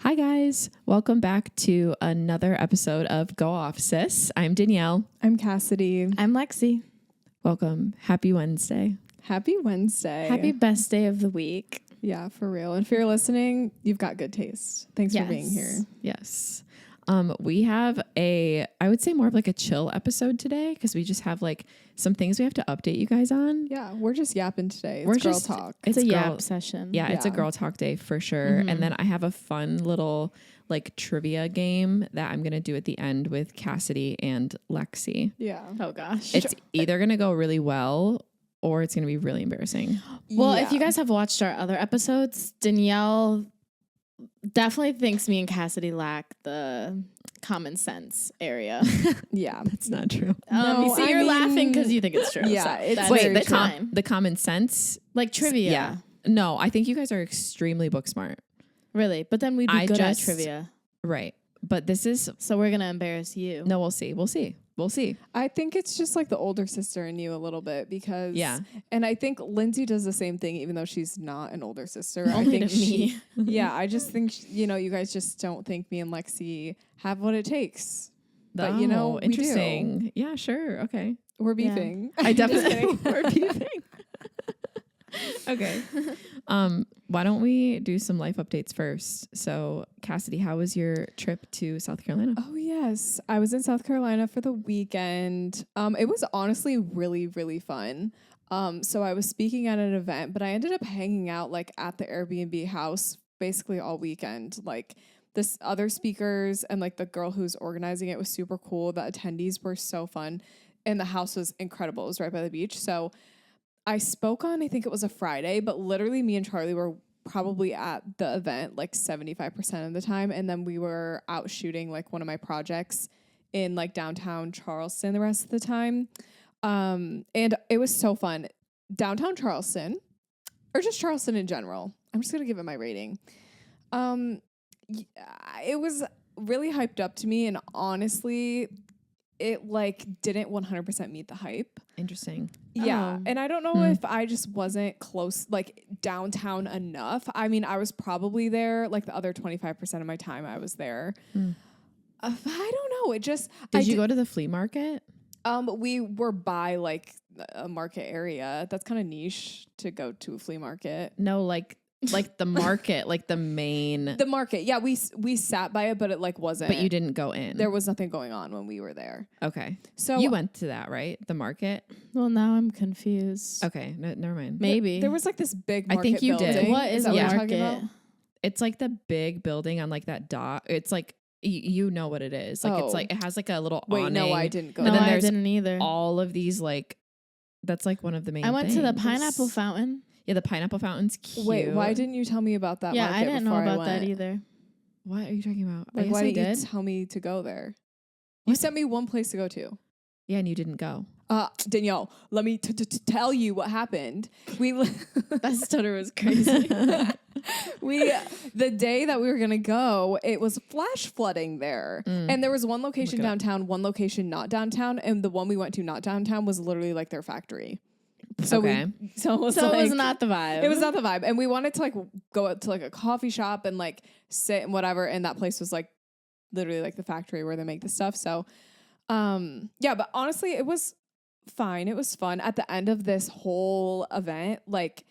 Hi guys, welcome back to another episode of Go Off Sis. I'm Danielle. I'm Cassidy. I'm Lexi. Welcome. Happy Wednesday. Happy Wednesday. Happy best day of the week. Yeah, for real. And if you're listening, you've got good taste. Thanks for being here. Yes. We have I would say more of like a chill episode today because we just have like some things we have to update you guys on. Yeah, we're just yapping today. It's girl talk. It's a girl, yap session. Yeah, it's a girl talk day for sure. And then I have a fun little like trivia game that I'm going to do at the end with Cassidy and Lexi. Yeah. Oh gosh. It's either going to go really well or it's going to be really embarrassing. Well, if you guys have watched our other episodes, Danielle definitely thinks me and Cassidy lack the common sense area. Yeah. That's not true. You see, you're laughing because you think it's true. Yeah, so it's that's very the true. time. The common sense. Like trivia. Yeah. No, I think you guys are extremely book smart. Really. But then we'd be good at trivia. Right. But this is... So we're going to embarrass you. No, we'll see. We'll see. We'll see. I think it's just like the older sister in you a little bit because... Yeah. And I think Lindsay does the same thing even though she's not an older sister. Only I think to me. Yeah, I just think, you guys just don't think me and Lexi have what it takes. But, we interesting. do. Yeah, sure. Okay. We're beefing. I definitely... We're beefing. Okay. Why don't we do some life updates first? So, Cassidy, how was your trip to South Carolina? Oh, yes. I was in South Carolina for the weekend. It was honestly really, really fun. So I was speaking at an event, but I ended up hanging out like at the Airbnb house basically all weekend. Like this other speakers and like the girl who's organizing it was super cool. The attendees were so fun and the house was incredible. It was right by the beach. So I spoke on, I think it was a Friday, but literally me and Charlie were probably at the event like 75% of the time. And then we were out shooting like one of my projects in like downtown Charleston the rest of the time. And it was so fun. Downtown Charleston, or just Charleston in general. I'm just going to give it my rating. It was really hyped up to me. And honestly, it like didn't 100% meet the hype. Interesting. Yeah. And I don't know if I just wasn't close, like downtown enough. I mean, I was probably there like the other 25% of my time I was there. I don't know. It just, Did you go to the flea market? We were by like a market area. That's kind of niche to go to a flea market. No, like the market, like the main. The market. Yeah, we sat by it, but it like wasn't. But you didn't go in. There was nothing going on when we were there. Okay. So you went to that, right? The market? Well, now I'm confused. Okay. No, never mind. Maybe. There was like this big market I think you building. did. What is that a what you're talking market? about? It's like the big building on like that dock. It's like, you know what it is. Like it's like, it has like a little awning. No, I didn't go. No, then I there's didn't either. all of these like, that's like one of the main I went to the things. pineapple fountain. Yeah, the pineapple fountain's cute. Wait, why didn't you tell me about that Yeah, market I didn't know before about went? that either. What are you talking about? Like, I guess why I didn't did. you tell me to go there? You sent me one place to go to. Yeah, and you didn't go. Danielle, let me tell you what happened. That stutter was crazy. The day that we were going to go, it was flash flooding there. And there was one location downtown, one location not downtown. And the one we went to not downtown was literally like their factory. So Okay. So it was not the vibe. It was not the vibe. And we wanted to like go out to like a coffee shop and like sit and whatever. And that place was like literally like the factory where they make the stuff. So, yeah, but honestly, it was fine. It was fun. At the end of this whole event, like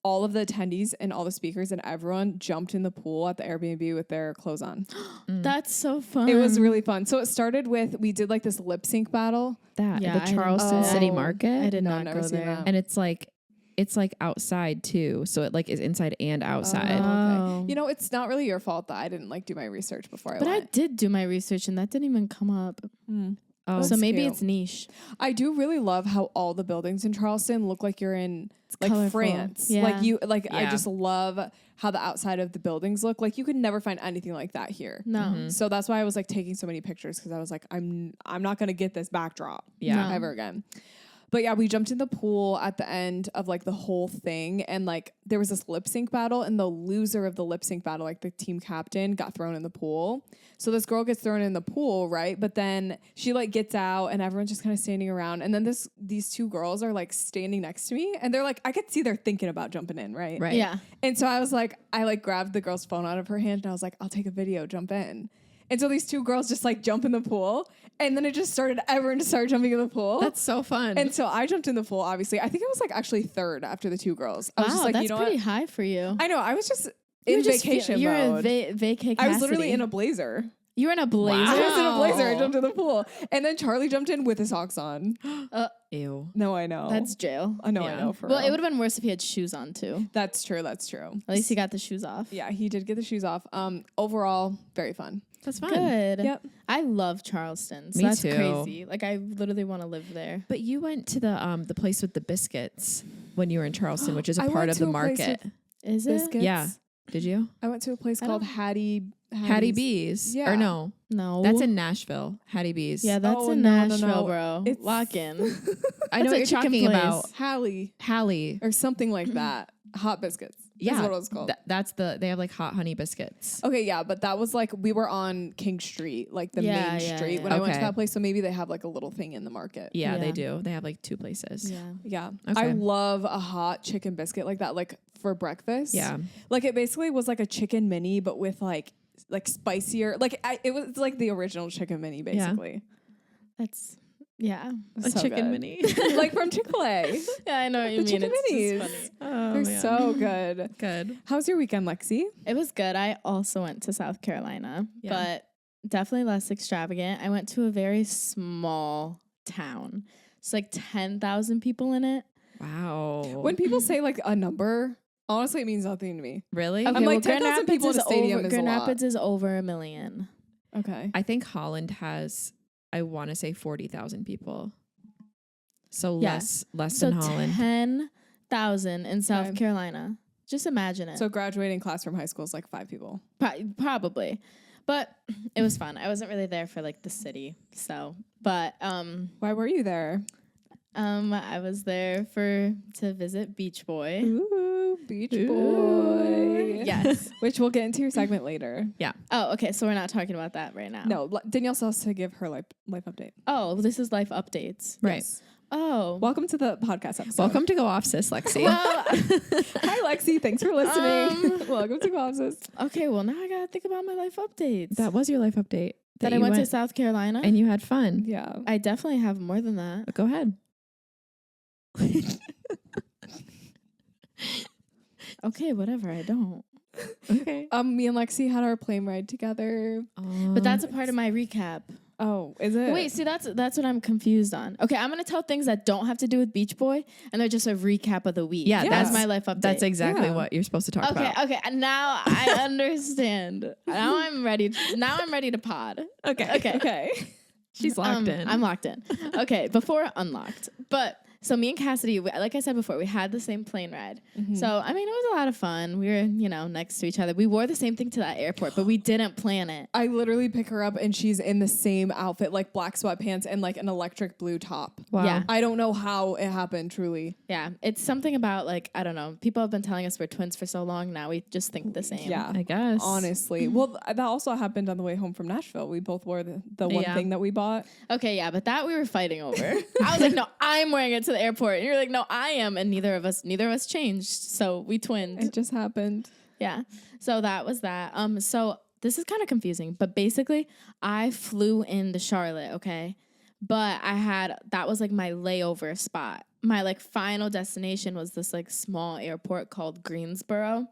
all of the attendees and all the speakers and everyone jumped in the pool at the Airbnb with their clothes on. That's so fun. It was really fun. So it started with, we did like this lip sync battle. Yeah, The I Charleston didn't- City I Market. did No, not never go seen there. that. And it's like outside too. So it like is inside and outside. Oh. You know, it's not really your fault that I didn't like do my research before I But I went. did do my research and that didn't even come up. Oh, So That's maybe cute. it's niche. I do really love how all the buildings in Charleston look like you're in like colorful. France. Yeah. I Yeah. just love how the outside of the buildings look. Like you could never find anything like that here. No. So that's why I was like taking so many pictures because I was like, I'm not gonna get this backdrop Yeah. ever again. But yeah, we jumped in the pool at the end of like the whole thing. And like there was this lip sync battle, and the loser of the lip sync battle, like the team captain, got thrown in the pool. So this girl gets thrown in the pool, right? But then she like gets out and everyone's just kind of standing around. And then these two girls are like standing next to me, and they're like, I could see they're thinking about jumping in, right? Right. Yeah. And so I was like, I like grabbed the girl's phone out of her hand and I was like, I'll take a video, jump in. And so these two girls just like jump in the pool, and then it just started, everyone just started jumping in the pool. That's so fun. And so I jumped in the pool, obviously. I think I was like actually third after the two girls. I was just like, that's you know pretty what? high for you. I know. I was just You in were just vacation You're mode. a vacay. I was literally in a blazer. You were in a blazer. Wow. I was in a blazer. I jumped in the pool. And then Charlie jumped in with his socks on. Ew. No, I know. That's jail. I know, Yeah. I know. For Well, real. it would have been worse if he had shoes on too. That's true. That's true. At least he got the shoes off. Yeah, he did get the shoes off. Overall, very fun. That's fun. Good. Yep. I love Charleston. So Me that's too. crazy. Like I literally want to live there. But you went to the place with the biscuits when you were in Charleston, which is a I part went of to the a place market. Is it? Biscuits. Yeah. Did you? I went to a place I called don't- Hattie Bees. Yeah. Or no. No. That's in Nashville. Hattie Bees. Yeah, that's Oh, in no, no, Nashville, no. bro. It's- Lock in. I know That's what a you're chicken talking place. about. Hallie Hallie. or something like that. Hot biscuits. Yeah. That's what it was called. They have like hot honey biscuits. Okay, yeah, but that was like we were on King Street, like the Yeah, main yeah, street yeah. when I went to Okay. that place. So maybe they have like a little thing in the market. Yeah, they Yeah. do. They have like two places. Yeah. Yeah. Okay. I love a hot chicken biscuit like that, like for breakfast. Yeah. Like it basically was like a chicken mini, but with like spicier. Like it was like the original chicken mini, basically. That's yeah. A So chicken good. mini. Like from Chick-fil-A. Yeah, I know what you The mean. chicken It's minis. just funny. Oh, They're man. so good. Good. How's your weekend, Lexi? It was good. I also went to South Carolina, Yeah. but definitely less extravagant. I went to a very small town. It's like 10,000 people in it. Wow. When people say like a number, honestly, it means nothing to me. Really? I'm like, 10,000 people in a stadium is a Grand lot. Rapids is over 1 million. Okay. I think Holland has, I want to say 40,000 people. So Yeah. less So than Holland. 10,000 in South Okay. Carolina. Just imagine it. So graduating class from high school is like 5 people. Probably. But it was fun. I wasn't really there for like the city. So, but Why were you there? I was there to visit Beach Boy. Ooh, Beach Ooh. Boy. Yes. Which we'll get into your segment later. Oh, okay. So we're not talking about that right now. No, Danielle still has to give her life update. Oh, this is life updates. Right. Yes. Oh. Welcome to the podcast episode. Welcome to Go Off Sis, Lexi. Well, Hi, Lexi. Thanks for listening. Welcome to Glasses. okay. Well, now I gotta think about my life updates. That was your life update. That I you went to South Carolina. and you had fun. Yeah. I definitely have more than that. Go ahead. Okay, whatever. I don't. Okay. Me and Lexi had our plane ride together. But that's a part of my recap. Oh, is it? Wait, see, that's what I'm confused on. Okay, I'm gonna tell things that don't have to do with Beach Boy, and they're just a recap of the week. Yeah, that's Yes. my life update. That's exactly Yeah. what you're supposed to talk Okay, about. okay. Now I understand. Now I'm ready. Now I'm ready to pod. Okay. Okay. Okay. She's locked in. I'm locked in. Okay, before unlocked. But so me and Cassidy, like I said before, we had the same plane ride. So I mean, it was a lot of fun. We were, next to each other. We wore the same thing to that airport, but we didn't plan it. I literally pick her up and she's in the same outfit, like black sweatpants and like an electric blue top. Wow. Yeah. I don't know how it happened, truly. Yeah, it's something about like I don't know. People have been telling us we're twins for so long. Now we just think the same. Yeah. I guess. Honestly. Well, that also happened on the way home from Nashville. We both wore the one Yeah. thing that we bought. Okay, yeah, but that we were fighting over. I was like, no, I'm wearing it to the airport, and you're like, no, I am, and neither of us changed, so we twinned. It just happened. Yeah, so that was that. So this is kind of confusing, but basically, I flew into Charlotte, okay, but that was like my layover spot. My like final destination was this like small airport called Greensboro.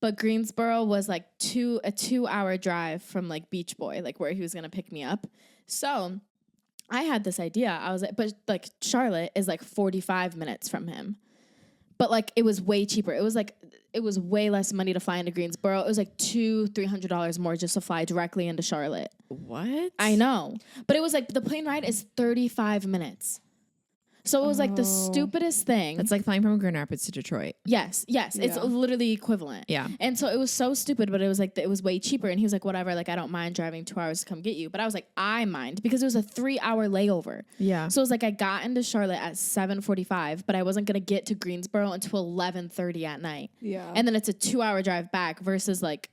But Greensboro was like a 2-hour drive from like Beach Boy, like where he was gonna pick me up. So I had this idea. I was like, but like Charlotte is like 45 minutes from him. But like it was way cheaper. It was way less money to fly into Greensboro. It was like $200-$300 more just to fly directly into Charlotte. What? I know. But it was like the plane ride is 35 minutes. So it was like the stupidest thing. It's like flying from Grand Rapids to Detroit. Yes. It's literally equivalent. Yeah. And so it was so stupid, but it was like, it was way cheaper. And he was like, whatever, like, I don't mind driving 2 hours to come get you. But I was like, I mind, because it was a 3-hour layover. Yeah. So it was like, I got into Charlotte at 7:45, but I wasn't going to get to Greensboro until 11:30 at night. Yeah. And then it's a 2-hour drive back versus like,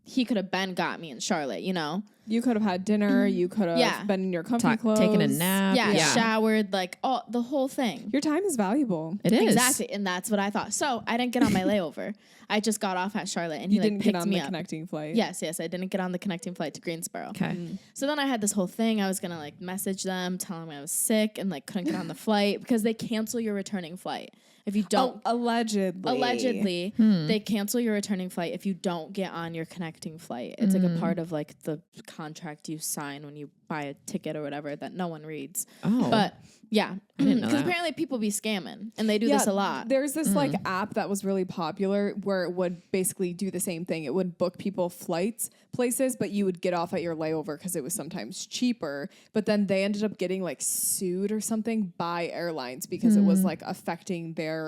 he could have got me in Charlotte, you know? You could have had dinner. You could have been in your comfy clothes. Taken a nap. Yeah, showered, like, the whole thing. Your time is valuable. It is. Exactly. And that's what I thought. So I didn't get on my layover. I just got off at Charlotte and You he didn't picked get on me the up. connecting flight. Yes. I didn't get on the connecting flight to Greensboro. Okay. So then I had this whole thing. I was going to like message them, tell them I was sick and like couldn't get on the flight because they cancel your returning flight. If you don't. Allegedly, they cancel your returning flight if you don't get on your connecting flight. It's like a part of like the contract you sign when you buy a ticket or whatever that no one reads. Oh. But yeah, didn't know because that. apparently people be scamming and they do this a lot. There's this like app that was really popular where it would basically do the same thing. It would book people flights places, but you would get off at your layover because it was sometimes cheaper. But then they ended up getting like sued or something by airlines because it was like affecting their,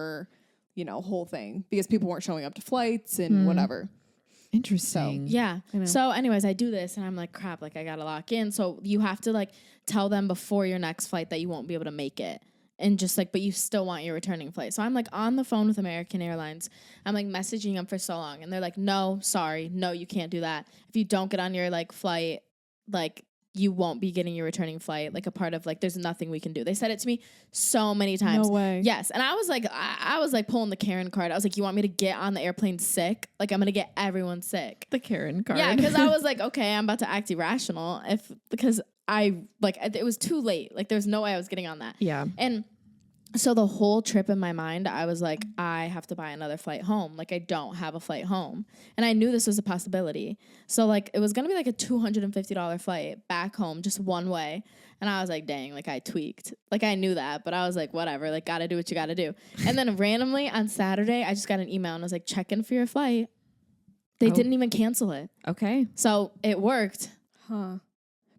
whole thing because people weren't showing up to flights and whatever. Interesting. Yeah. So anyways, I do this and I'm like, crap, like I got to lock in. So you have to like tell them before your next flight that you won't be able to make it. And just like, but you still want your returning flight. So I'm like on the phone with American Airlines. I'm like messaging them for so long. And they're like, no, sorry. No, you can't do that. If you don't get on your like flight, like you won't be getting your returning flight. Like a part of like, there's nothing we can do. They said it to me so many times. No way. Yes. And I was like, I was like pulling the Karen card. I was like, you want me to get on the airplane sick? Like I'm going to get everyone sick. The Karen card. Yeah. Cause I was like, okay, I'm about to act irrational because I like, it was too late. Like there's no way I was getting on that. Yeah. And so the whole trip in my mind, I was like, I have to buy another flight home. Like I don't have a flight home. And I knew this was a possibility. So like it was going to be like a $250 flight back home, just one way. And I was like, dang, like I tweaked. Like I knew that, but I was like, whatever, like got to do what you got to do. And then randomly on Saturday, I just got an email and I was like, check in for your flight. They didn't even cancel it. Okay. So it worked. Huh.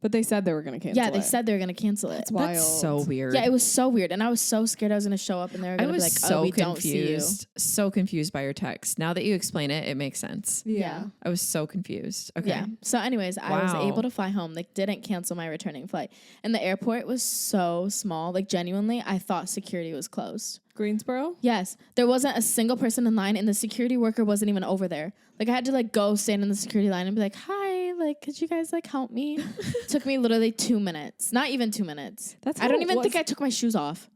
But they said they were going to cancel it. Yeah, they said they were going to cancel it. That's wild. That's so weird. Yeah, it was so weird. And I was so scared I was going to show up and they were going to be like, so we don't see you. So confused by your text. Now that you explain it, it makes sense. Yeah. I was so confused. Okay. Yeah. So anyways, I was Wow. able to fly home. They didn't cancel my returning flight. And the airport was so small. Like genuinely, I thought security was closed. Greensboro? Yes. There wasn't a single person in line and the security worker wasn't even over there. Like I had to like go stand in the security line and be like, hi, like, could you guys like help me? Took me literally 2 minutes. Not even 2 minutes. That's I how don't it even think was. I took my shoes off.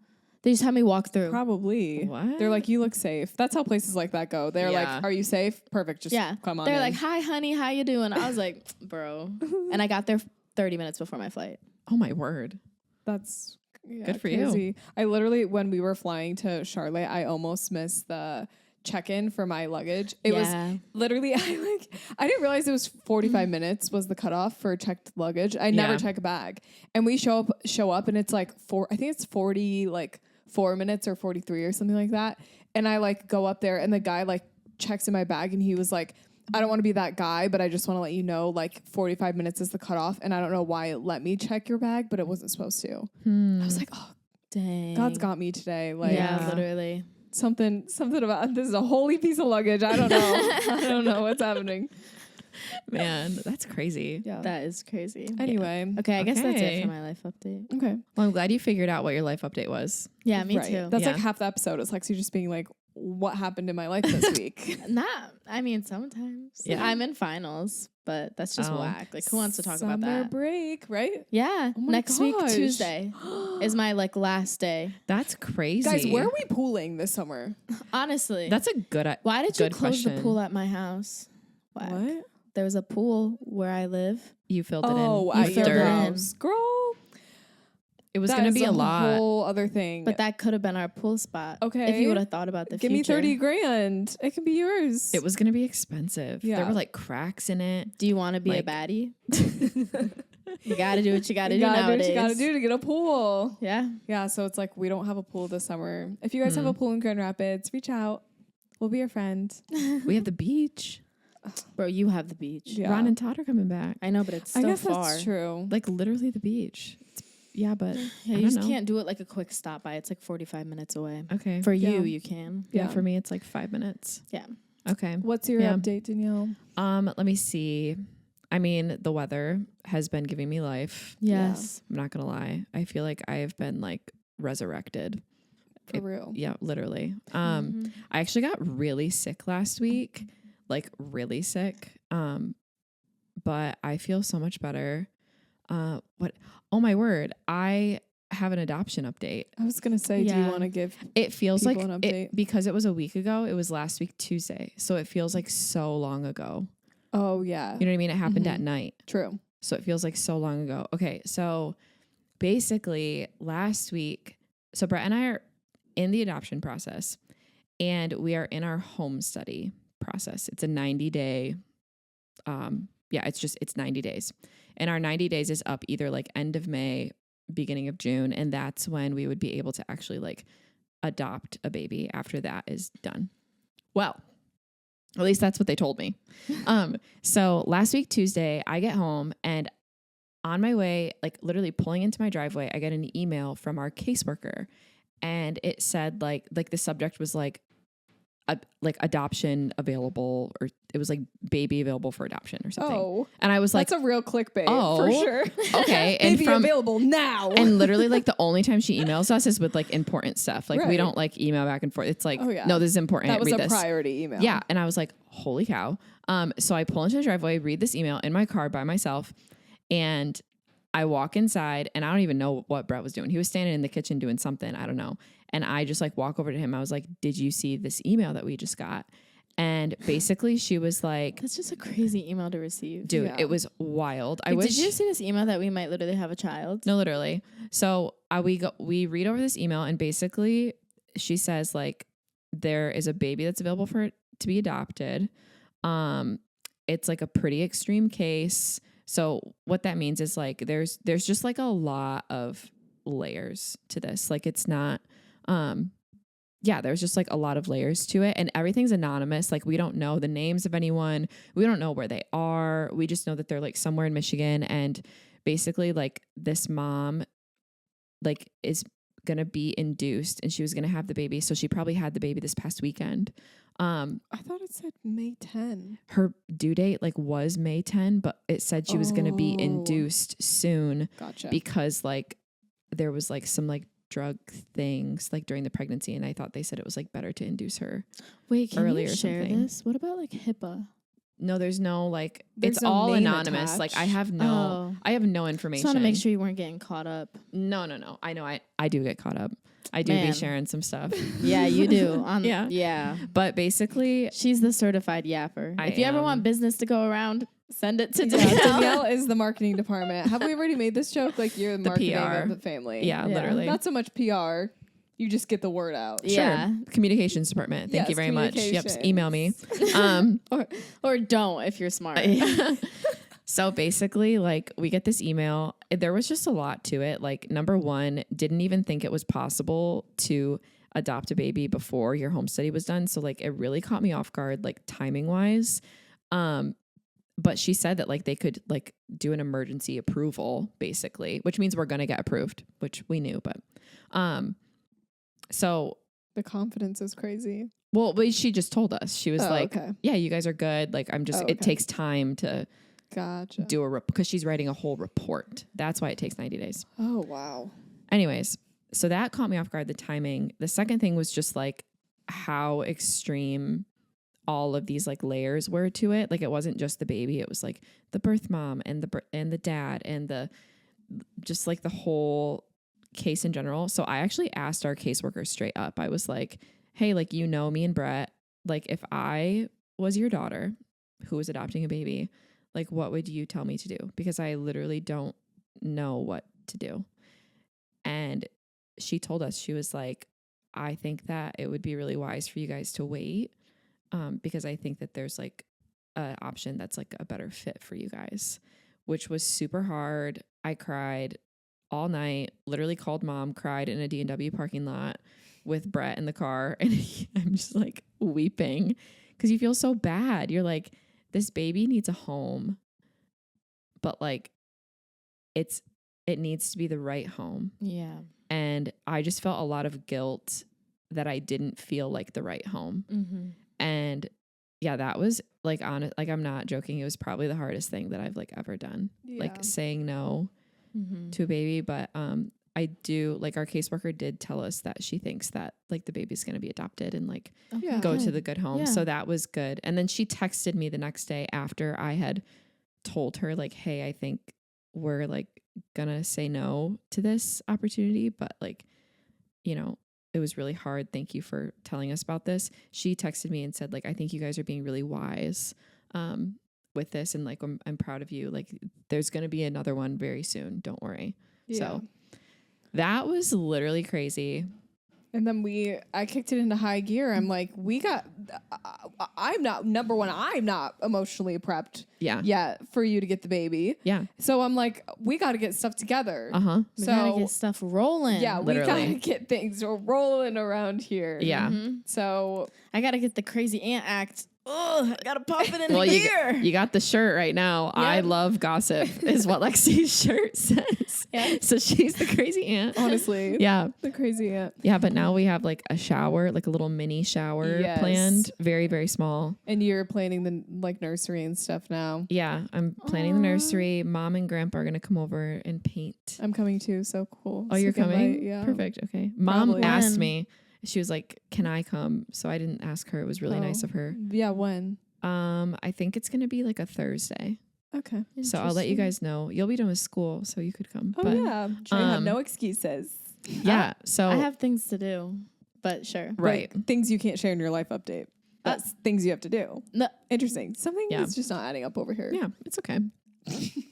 They just had me walk through. Probably. What? They're like, you look safe. That's how places like that go. They're Yeah. like, are you safe? Perfect. Just come on They're in. like, hi, honey, how you doing? I was like, bro. And I got there 30 minutes before my flight. Oh my word. That's Good for crazy. you. I literally, when we were flying to Charlotte, I almost missed the check-in for my luggage. It was literally, I didn't realize it was 45 minutes was the cutoff for checked luggage. I never check a bag. And we show up and it's like I think it's 4 minutes or 43 or something like that. And I like go up there and the guy like checks in my bag and he was like, I don't want to be that guy, but I just want to let you know, like 45 minutes is the cutoff. And I don't know why it let me check your bag, but it wasn't supposed to. I was like, oh, dang. God's got me today. Like, Yeah, literally. something about this is a holy piece of luggage. I don't know. I don't know what's happening. Man, that's crazy. Yeah. That is crazy. Anyway. Okay, I guess that's Okay. it for my life update. Okay. Well, I'm glad you figured out what your life update was. Yeah, me Right. too. That's Yeah. like half the episode. It's Lexi just being like, what happened in my life this week? I mean, sometimes. Yeah. I'm in finals, but that's just Oh. whack. Like, who wants to talk about Summer that? break, right? Yeah. Oh my Next week, gosh. Tuesday, is my like last day. That's crazy. Guys, where are we pooling this summer? Honestly. That's a good Why did you good close question. the pool at my house? Whack. What? There was a pool where I live. You filled it in. Oh, You at your filled it in. house. Girl. It was that going to is be a lot. whole other thing. But that could have been our pool spot. Okay. If you would have thought about the Give future. me 30 grand. It can be yours. It was going to be expensive. Yeah. There were like cracks in it. Do you want to be a Like- baddie? You got to do what you got to You do gotta do nowadays. what you gotta do to get a pool. Yeah. Yeah, so it's like we don't have a pool this summer. If you guys have a pool in Grand Rapids, reach out. We'll be your friend. We have the beach. Bro, you have the beach. Yeah. Ron and Todd are coming back. I know, but it's I so guess far. that's true. Like literally the beach. Yeah, but Yeah, I you don't just know. can't do it like a quick stop by. It's like 45 minutes away. Okay. For Yeah. you can. Yeah, Yeah. for me it's like 5 minutes. Yeah. Okay. What's your Yeah. update, Danielle? Let me see. I mean, the weather has been giving me life. Yes. I'm not gonna lie. I feel like I have been like resurrected. For real. Yeah, literally. Mhm. I actually got really sick last week, like really sick. But I feel so much better. What? Oh my word! I have an adoption update. I was gonna say, do you Yeah. want to give? It feels like People an update. because it was a week ago. It was last week Tuesday, so it feels like so long ago. Oh yeah, You know what I mean? It happened at Mhm. night, true. so it feels like so long ago. Okay, so basically last week, so Brett and I are in the adoption process, and we are in our home study process. It's a 90-day. It's 90 days. And our 90 days is up either like end of May, beginning of June. And that's when we would be able to actually like adopt a baby after that is done. Well, at least that's what they told me. So last week, Tuesday, I get home and on my way, like literally pulling into my driveway, I get an email from our caseworker and it said like the subject was like adoption available, or it was like baby available for adoption or something. Oh, And I was like, that's a real clickbait oh, for sure. okay. And Baby available now. and literally like the only time she emails us is with like important stuff. Like we Right. don't like email back and forth. It's like, Oh, yeah. no, this is important. that was Read a this. priority email. Yeah. And I was like, holy cow. So I pull into the driveway, read this email in my car by myself, and I walk inside and I don't even know what Brett was doing. He was standing in the kitchen doing something. I don't know. And I just like walk over to him. I was like, did you see this email that we just got? And basically she was like, That's just a crazy email to receive. dude, Yeah. it was wild. I Like, wish. did you see this email that we might literally have a child? No, literally. So we read over this email and basically she says like, there is a baby that's available for it to be adopted. It's like a pretty extreme case. So what that means is like, there's just like a lot of layers to this. Like it's not, there's just like a lot of layers to it and everything's anonymous. Like we don't know the names of anyone. We don't know where they are. We just know that they're like somewhere in Michigan. And basically like this mom like is going to be induced and she was going to have the baby. So she probably had the baby this past weekend. I thought it said May 10. Her due date like was May 10, but it said she was going to be Oh. induced soon Gotcha. because like there was like some like drug things like during the pregnancy. And I thought they said it was like better to induce her. Wait, can early you or share something. this? What about like HIPAA? No, there's no like, There's it's no all name anonymous. Like I attached. have no information. Just want to make sure you weren't getting caught up. No. I know I do get caught up. I do be Man. sharing some stuff. Yeah, you do. Yeah. Yeah. But basically She's the certified yapper. I If you ever am. want business to go around, send it to Yeah, Danielle. Danielle is the marketing department. Have we already made this joke? Like you're the marketing PR. of the family. yeah, Yeah. literally. Not so much PR. You just get the word out. Yeah. Sure. Communications department. Thank you Yes, very much. Yep. communications. Email me. Or don't if you're smart. So basically, like, we get this email. There was just a lot to it. Like, number one, didn't even think it was possible to adopt a baby before your home study was done. So, like, it really caught me off guard, like, timing wise. But she said that, like, they could, like, do an emergency approval, basically, which means we're going to get approved, which we knew. But, so, The confidence is crazy. well, she just told us. She was like, okay. yeah, you guys are good. Like, I'm just, Oh, it okay. takes time to Gotcha. do because she's writing a whole report. That's why it takes 90 days. Oh, wow. Anyways, so that caught me off guard, the timing. The second thing was just like how extreme all of these like layers were to it. Like it wasn't just the baby, it was like the birth mom and the dad and the just like the whole case in general. So I actually asked our caseworker straight up. I was like, "Hey, like me and Brett, like if I was your daughter who was adopting a baby, like what would you tell me to do? Because I literally don't know what to do." And she told us, she was like, "I think that it would be really wise for you guys to wait because I think that there's like an option that's like a better fit for you guys," which was super hard. I cried all night, literally called mom, cried in a D&W parking lot with Brett in the car. And I'm just like weeping because you feel so bad. You're like, this baby needs a home, but like it's it needs to be the right home. Yeah. And I just felt a lot of guilt that I didn't feel like the right home. Mm-hmm. And yeah, that was like like I'm not joking. It was probably the hardest thing that I've like ever done. Yeah. Like saying no to a baby. But I do, like, our caseworker did tell us that she thinks that like the baby's going to be adopted and like Yeah. go to the good home. Yeah. So that was good. And then she texted me the next day after I had told her like, hey, I think we're like gonna say no to this opportunity, but like, you know, it was really hard. Thank you for telling us about this. She texted me and said like, I think you guys are being really wise with this. And like, I'm proud of you. Like there's going to be another one very soon. Don't worry. Yeah. So that was literally crazy. And then I kicked it into high gear. I'm like, I'm not emotionally prepped Yeah. yet for you to get the baby. Yeah. So I'm like, we got to get stuff together. Uh-huh. We So gotta get stuff rolling. yeah, we Literally. got to get things rolling around here. Yeah. So I gotta get the crazy aunt act. Oh, I gotta pop it in Well, gear. you got the shirt right now. I love gossip is what Lexi's shirt says. Yeah. So she's the crazy aunt. honestly, Yeah. the crazy aunt. Yeah. But now we have like a shower, like a little mini shower Yes. planned. Very, very small. And you're planning the like nursery and stuff now. Yeah. I'm planning the nursery. Mom and grandpa are going to come over and paint. I'm coming too. So cool. Oh, you're Sick invite, coming? Yeah. Perfect. Okay. Mom Probably. asked When? me, she was like, can I come? So I didn't ask her. It was really nice Oh. of her. Yeah. When? I think it's going to be like a Thursday. Okay. So I'll let you guys know. You'll be done with school, so you could come. Oh but yeah. Sure, have no excuses. yeah. So I have things to do, but sure. right. Like, things you can't share in your life update. That's things you have to do. No, Interesting. Something Yeah. is just not adding up over here. Yeah, it's okay.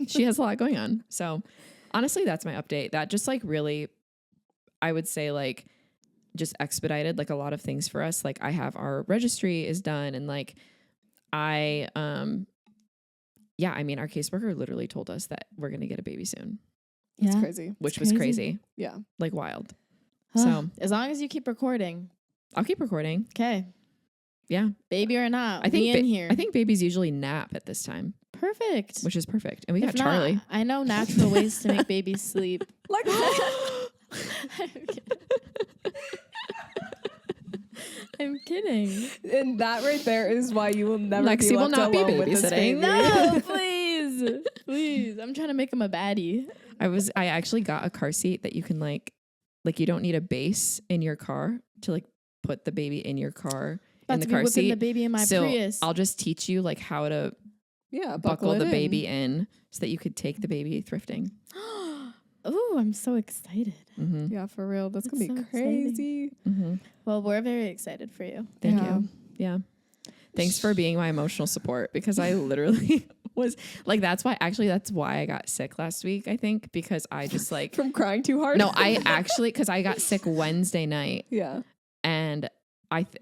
She has a lot going on. So honestly, that's my update. That just like really, I would say like just expedited like a lot of things for us. Like I have our registry is done and like I mean our caseworker literally told us that we're going to get a baby soon, It's Yeah. crazy. which was crazy. Yeah. Like wild. Huh. So as long as you keep recording, I'll keep recording. okay, Yeah. baby or not, I think we in here. I think babies usually nap at this time, perfect. which is perfect. And we If got not, Charlie. I know natural ways to make babies sleep. Like I'm kidding. and that right there is why you will never Lexi be will left not be alone with this babysitting. baby. No, please, please. I'm trying to make him a baddie. I actually got a car seat that you can like you don't need a base in your car to like put the baby in your car About in the to be car whipping seat. the baby in my So Prius. I'll just teach you like how to Yeah, buckle it the in. baby in so that you could take the baby thrifting. Oh, I'm so excited. Mm-hmm. Yeah, for real. That's gonna be so exciting. crazy. Mm-hmm. Well, we're very excited for you. Thank Yeah. you. Yeah. Thanks for being my emotional support because I literally was like, that's why I got sick last week, I think, because I just like, From crying too hard. no, I actually, because I got sick Wednesday night Yeah. and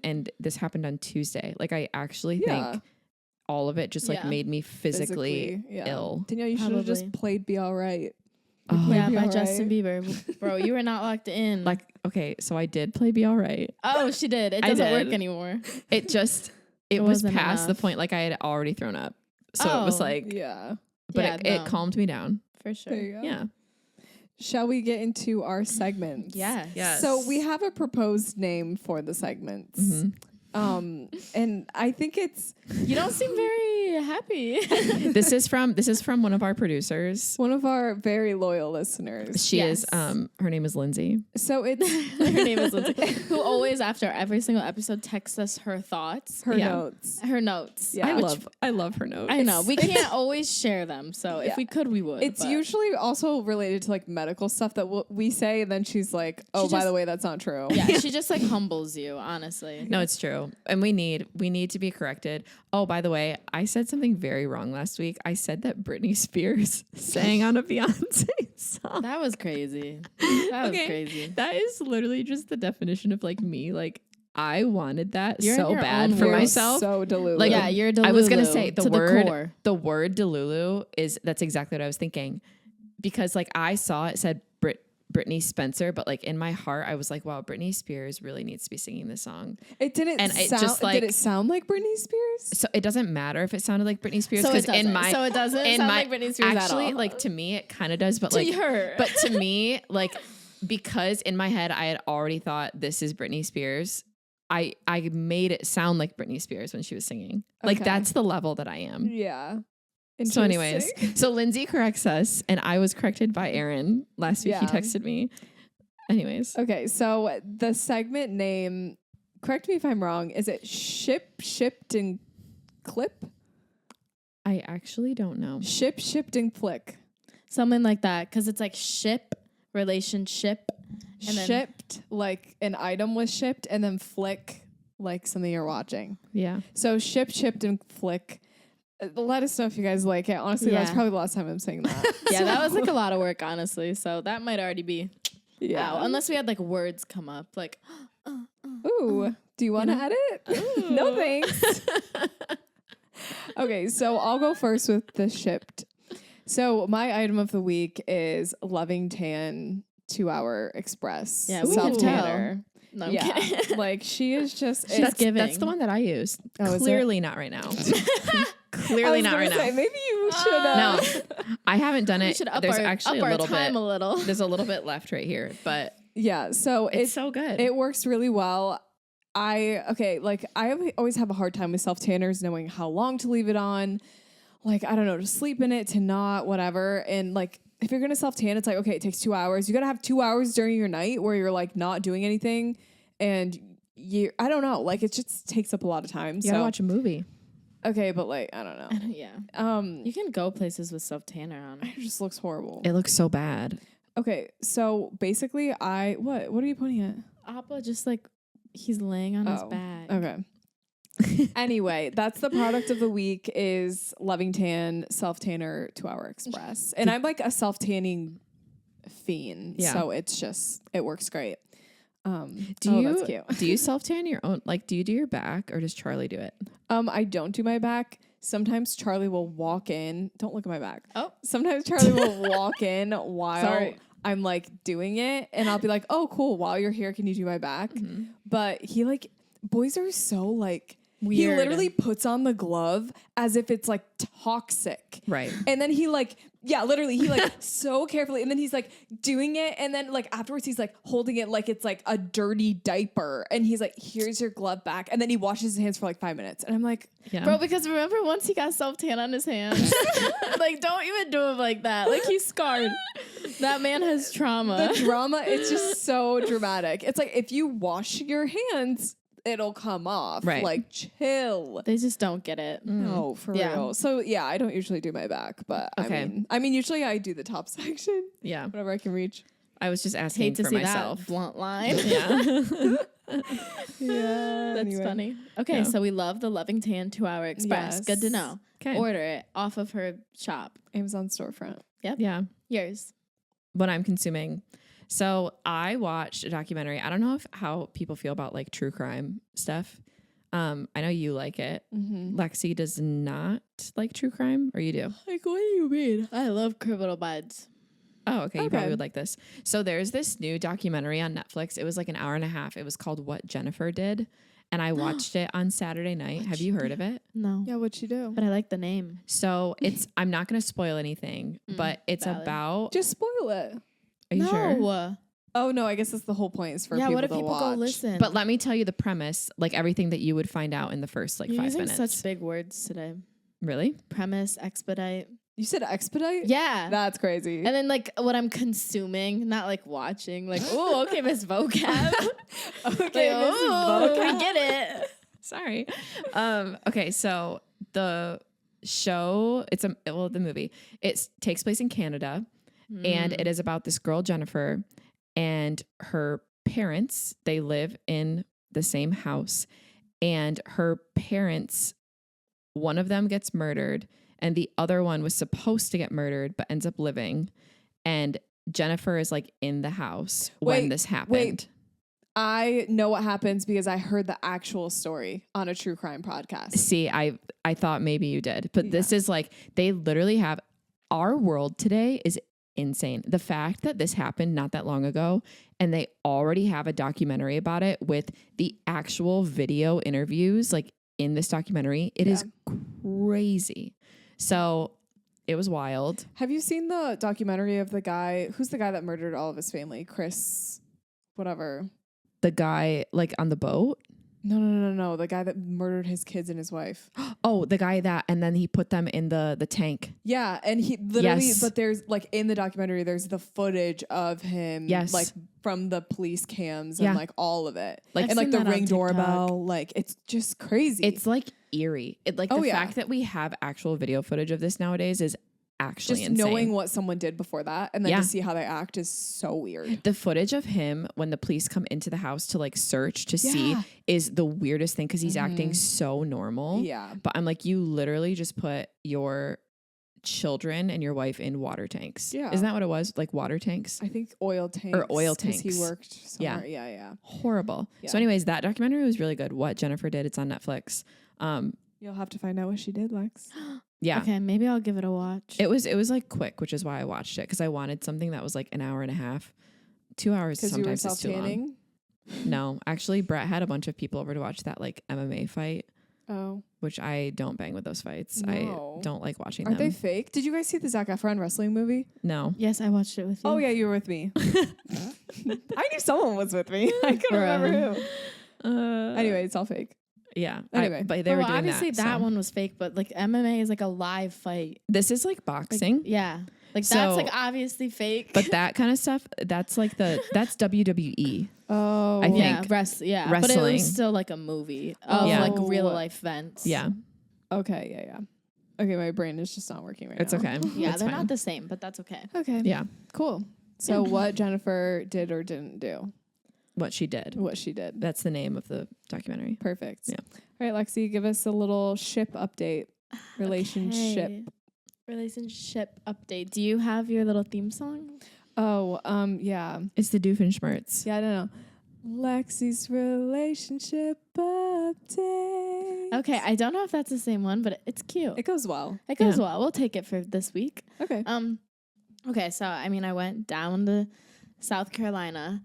and this happened on Tuesday. Like I actually Yeah. think all of it just like Yeah. made me physically yeah. ill. Danielle, you should have just Probably. played "Be All Right." Oh. Yeah, Be by All Justin Right. Bieber. Bro, you were not locked in. Like, okay, so I did play Be All Right. oh, she did. It I doesn't work did. anymore. It just, it It was wasn't past the enough. point, like I had already thrown up. So it was Oh. like, Yeah. but Yeah, it no. calmed me down. For sure. There you go. Yeah. Shall we get into our segments? Yes. Yes. So we have a proposed name for the segments. Mhm. And I think it's You don't seem very happy. This is from one of our producers. one of our very loyal listeners. She is Yes. her name is Lindsay. So it's Her name is Lindsay. Who always, after every single episode, texts us her thoughts, her Yeah. notes. her notes. Yeah. I love her notes. I know. We can't always share them. So Yeah. if we could, we would. It's but- usually also related to like medical stuff that we say, and then she's like, "Oh, by just- the way, that's not true." Yeah, she just like humbles you, honestly. No, it's true. And we need to be corrected. Oh, by the way, I said something very wrong last week. I said that Britney Spears sang on a Beyonce song. That was crazy. That was Okay. crazy. That is literally just the definition of like me. Like I wanted that You're in so your bad own for world. myself. So Delulu. Like, Yeah, you're Delulu. I was gonna say to the core. word Delulu that's exactly what I was thinking, because like I saw it said Britney Spencer, but like in my heart, I was like, wow, Britney Spears really needs to be singing this song. It didn't And sound, it just like, did it sound like Britney Spears? So it doesn't matter if it sounded like Britney Spears. So it Because doesn't. in my, So it doesn't in sound my, like Britney Spears actually, at all. like to me, it kind of does, but To like, her. but to me, like, because in my head, I had already thought this is Britney Spears. I made it sound like Britney Spears when she was singing. Like Okay. that's the level that I am. Yeah. So anyways, Interesting. so Lindsay corrects us and I was corrected by Aaron. Last week he Yeah. texted me. Anyways. Okay, so the segment name, correct me if I'm wrong, is it shipped, and clip? I actually don't know. Shipped, and flick. Something like that. Because it's like ship, relationship. And then- Shipped, like an item was shipped, and then flick, like something you're watching. Yeah. So shipped, and flick. Let us know if you guys like it. Honestly, that's Yeah. probably the last time I'm saying that. Yeah, that was like a lot of work, honestly. So that might already be Yeah. out. Unless we had like words come up. Like, Ooh, do you want to edit? No thanks. Okay, so I'll go first with the shipped. So my item of the week is Loving Tan 2-Hour Express. Yeah, we self can tell. tanner. no, I'm Yeah, kidding. like she is just. She's That's giving. the one that I used. Oh, is it? Clearly not right now. I Clearly was not gonna right say, now. maybe you should. No, I haven't done We it. should up There's our, actually up a our little time bit. a little. There's a little bit left right here, but Yeah, so it's so good. It works really well. I always have a hard time with self tanners knowing how long to leave it on. Like, I don't know, to sleep in it, to not, whatever. And like, if you're gonna self tan, it's like, okay, it takes 2 hours. You gotta have 2 hours during your night where you're like not doing anything. And I don't know, like it just takes up a lot of time. you gotta watch a movie. Okay, but like, I don't know. Yeah. You can go places with self tanner on. It just looks horrible. It looks so bad. Okay, so basically what are you pointing at? Appa just like, he's laying on his Oh, back. Okay. Anyway, that's the product of the week is Loving Tan Self Tanner 2-Hour Express. And I'm like a self tanning fiend. Yeah. So it works great. Do that's you cute. do you self tan your own? Like, do you do your back or does Charlie do it? I don't do my back. Sometimes Charlie will walk in. Don't look at my back. Oh. Sometimes Charlie will walk in while Sorry. I'm like doing it, and I'll be like, "Oh, cool! While you're here, can you do my back?" But he like boys are so like Weird. he literally puts on the glove as if it's like toxic, Right. and then he like literally he like so carefully, and then he's like doing it, and then like afterwards he's like holding it like it's like a dirty diaper, and he's like, "Here's your glove back," and then he washes his hands for like 5 minutes, and I'm like, Yeah. Bro, because remember once he got self tan on his hands? Like, don't even do him like that. Like, he's scarred. That man has trauma. the drama, it's just so dramatic. It's like if you wash your hands, it'll come off. Right. Like chill. They just don't get it. No, for Yeah. real. So yeah, I don't usually do my back, but Okay. I mean usually I do the top section, Yeah. whatever I can reach. I was just asking Hate to for see myself. that blunt line. Yeah. Yeah. That's funny. Okay, Yeah. so we love the Loving Tan 2-Hour Express. Yes. Good to know. 'Kay. Order it off of her shop. Amazon storefront. Yeah. Yours. What I'm consuming. So I watched a documentary. I don't know how people feel about like true crime stuff. I know you like it. Lexi does not like true crime, or you do? Like, what do you mean? I love Criminal Minds. Oh, okay. You Okay. probably would like this. So there's this new documentary on Netflix. It was like an hour and a half. It was called What Jennifer Did. And I watched it on Saturday night. Have you heard of it? No. Yeah, what'd you do? But I like the name. So I'm not going to spoil anything, but it's valid. about, Just spoil it. are you sure? No. Oh no, I guess that's the whole point is for Yeah, people what if to people watch. go listen? But let me tell you the premise, like everything that you would find out in the first like You're 5 using minutes. such big words today. Really? Premise, expedite. You said expedite? Yeah. That's crazy. And then like what I'm consuming, not like watching. Like, oh, okay, Miss Vocab. Okay, Like, Mrs. oh, Vocab. we get it. Sorry. Okay, so the show, the movie, it takes place in Canada and it is about this girl, Jennifer, and her parents. They live in the same house, and her parents, one of them gets murdered and the other one was supposed to get murdered but ends up living. And Jennifer is like in the house when Wait, this happened. wait. I know what happens because I heard the actual story on a true crime podcast. See, I thought maybe you did, but this is like, they literally have, our world today is insane. The fact that this happened not that long ago and they already have a documentary about it with the actual video interviews like in this documentary, it is crazy. So it was wild. Have you seen the documentary of the guy? Who's the guy that murdered all of his family? Chris, whatever. The guy like on the boat? No. The guy that murdered his kids and his wife. Oh, the guy that, and then he put them in the tank. Yeah, and he literally, Yes. but there's like in the documentary, there's the footage of him, Yes. like from the police cams Yeah. and like all of it, Like- and I've like seen the that on Ring TikTok. doorbell, like it's just crazy. It's like eerie. It like Oh, the yeah. fact that we have actual video footage of this nowadays is actually just insane. knowing what someone did before that, and then Yeah. to see how they act is so weird. The footage of him when the police come into the house to like search to see Yeah. is the weirdest thing because he's acting so normal. Yeah, But I'm like, you literally just put your children and your wife in water tanks. Yeah. Isn't that what it was? Like water tanks? I think oil tanks oil 'cause He tanks. worked somewhere. Yeah. Horrible. Yeah. So anyways, that documentary was really good. What Jennifer did, it's on Netflix. You'll have to find out what she did, Lex. Yeah. Okay, maybe I'll give it a watch. It was like quick, which is why I watched it because I wanted something that was like an hour and a half. 2 hours Because you were sometimes is too long. self-tanning. No, actually, Brett had a bunch of people over to watch that like MMA fight, Oh, which I don't bang with those fights. No. I don't like watching aren't them. they fake? Did you guys see the Zac Efron wrestling movie? No. Yes, I watched it with you. Oh yeah, you were with me. I knew someone was with me. I couldn't remember who. Anyway, it's all fake. Yeah. Anyway. But they were well, doing obviously that so. one was fake, but like MMA is like a live fight. This is like boxing. Yeah, like So- that's like obviously fake. But that kind of stuff, that's like that's WWE. Oh, I think. yeah, but it wrestling. was still like a movie of Yeah. like real life events. Yeah. Okay, yeah. Okay, my brain is just not working right It's now. okay. Yeah, It's they're fine. not the same, but that's okay. Okay. Yeah. Cool. So what Jennifer did or didn't do? What she did. What she did. That's the name of the documentary. Perfect. Yeah. All right, Lexi, give us a little ship update. Relationship. Okay. Relationship update. Do you have your little theme song? Oh, yeah. It's the Doofenshmirtz. Yeah, I don't know. Lexi's relationship update. Okay, I don't know if that's the same one, but it's cute. It goes well. It goes Yeah. well. We'll take it for this week. Okay. Okay, so I mean, I went down to South Carolina.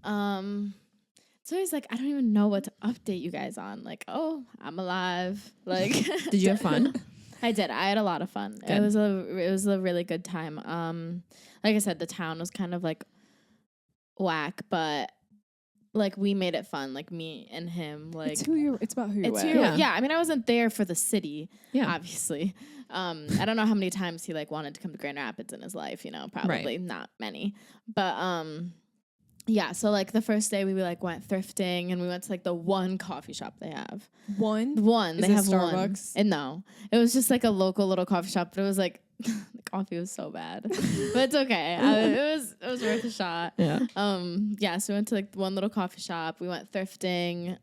It's always like I don't even know what to update you guys on. Like, oh, I'm alive. Like, Did you have fun? I did. I had a lot of fun. Good. It was a really good time. Like I said, the town was kind of like whack, but like we made it fun. Like me and him. Like it's about who you're it's with. who- Yeah. yeah. I mean, I wasn't there for the city, Yeah. obviously. I don't know how many times he like wanted to come to Grand Rapids in his life. You know, probably not many. But yeah. So like the first day we like went thrifting and we went to like the one coffee shop they have. One. They it have Starbucks? one. And no, it was just like a local little coffee shop. But it was like the coffee was so bad, but it's okay. It was worth a shot. Yeah. Yeah. So we went to like one little coffee shop. We went thrifting.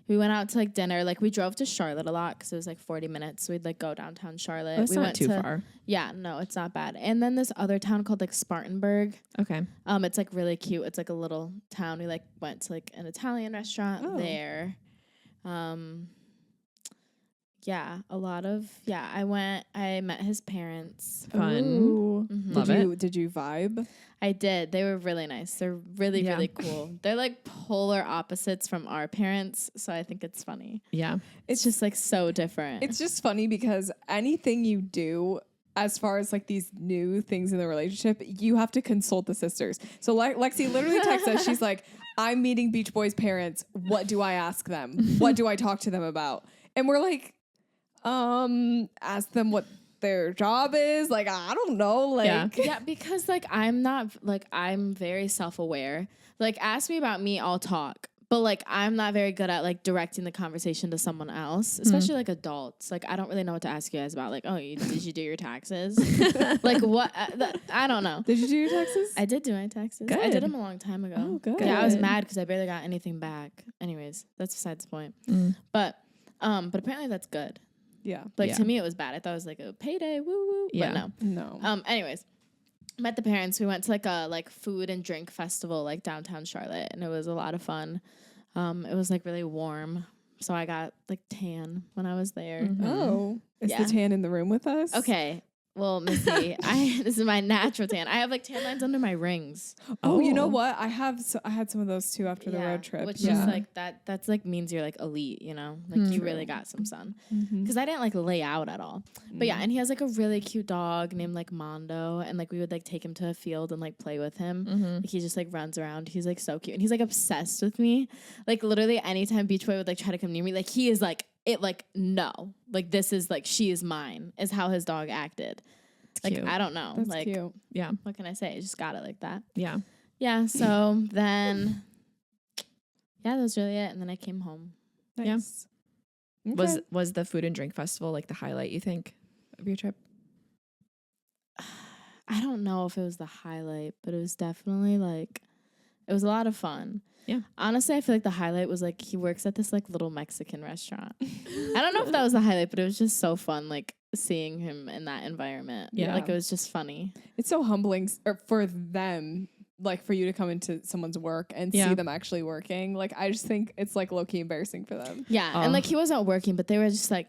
We went out to like dinner. Like we drove to Charlotte a lot because it was like 40 minutes. So we'd like go downtown Charlotte. That's we not went too to, far. Yeah, no, it's not bad. And then this other town called like Spartanburg. Okay. It's like really cute. It's like a little town. We like went to like an Italian restaurant Oh. there. Yeah, I met his parents. Fun. Ooh. Mhm. Love Did you vibe? I did. They were really nice. They're really, Yeah. really cool. They're like polar opposites from our parents. So I think it's funny. Yeah. It's just like so different. It's just funny because anything you do as far as like these new things in the relationship, you have to consult the sisters. So Lexi literally texts us. She's like, I'm meeting Beach Boys' parents. What do I ask them? What do I talk to them about? And we're like, ask them what their job is. Like, I don't know. Like, Yeah. yeah, because like I'm very self-aware. Like ask me about me, I'll talk. But like I'm not very good at like directing the conversation to someone else, especially like adults. Like I don't really know what to ask you guys about. Like, oh, did you do your taxes? Like what? I don't know. Did you do your taxes? I did do my taxes. I Good. did them a long time ago. Oh, good. Yeah, I was Good. mad because I barely got anything back. Anyways, that's besides the point. But apparently that's good. Yeah. Like Yeah. to me, it was bad. I thought it was like a payday, woo woo. Yeah. But no. No. Anyways, met the parents. We went to like a food and drink festival like downtown Charlotte, and it was a lot of fun. It was like really warm, so I got like tan when I was there. Oh, is Yeah. the tan in the room with us? Okay, Well, Missy, this is my natural tan. I have like tan lines under my rings. Oh, you know what? I had some of those too after the road trip. Which is like that's like means you're like elite, you know? Like you really got some sun. Because I didn't like lay out at all. But yeah, and he has like a really cute dog named like Mondo, and like we would like take him to a field and like play with him. Like he just like runs around. He's like so cute. And he's like obsessed with me. Like literally anytime Beach Boy would like try to come near me, like he is like it like no. Like this is like she is mine is how his dog acted. It's like cute. I don't know. That's like cute. Yeah. What can I say? I just got it like that. Yeah. Yeah, so then that was really it. And then I came home. Nice. Yeah. Okay. Was the food and drink festival like the highlight, you think, of your trip? I don't know if it was the highlight, but it was definitely like it was a lot of fun. Yeah. Honestly, I feel like the highlight was like he works at this like little Mexican restaurant. I don't know if that was the highlight, but it was just so fun like seeing him in that environment. Yeah. Like it was just funny. It's so humbling for them, like for you to come into someone's work and see them actually working. Like I just think it's like low key embarrassing for them. Yeah. And like he wasn't working, but they were just like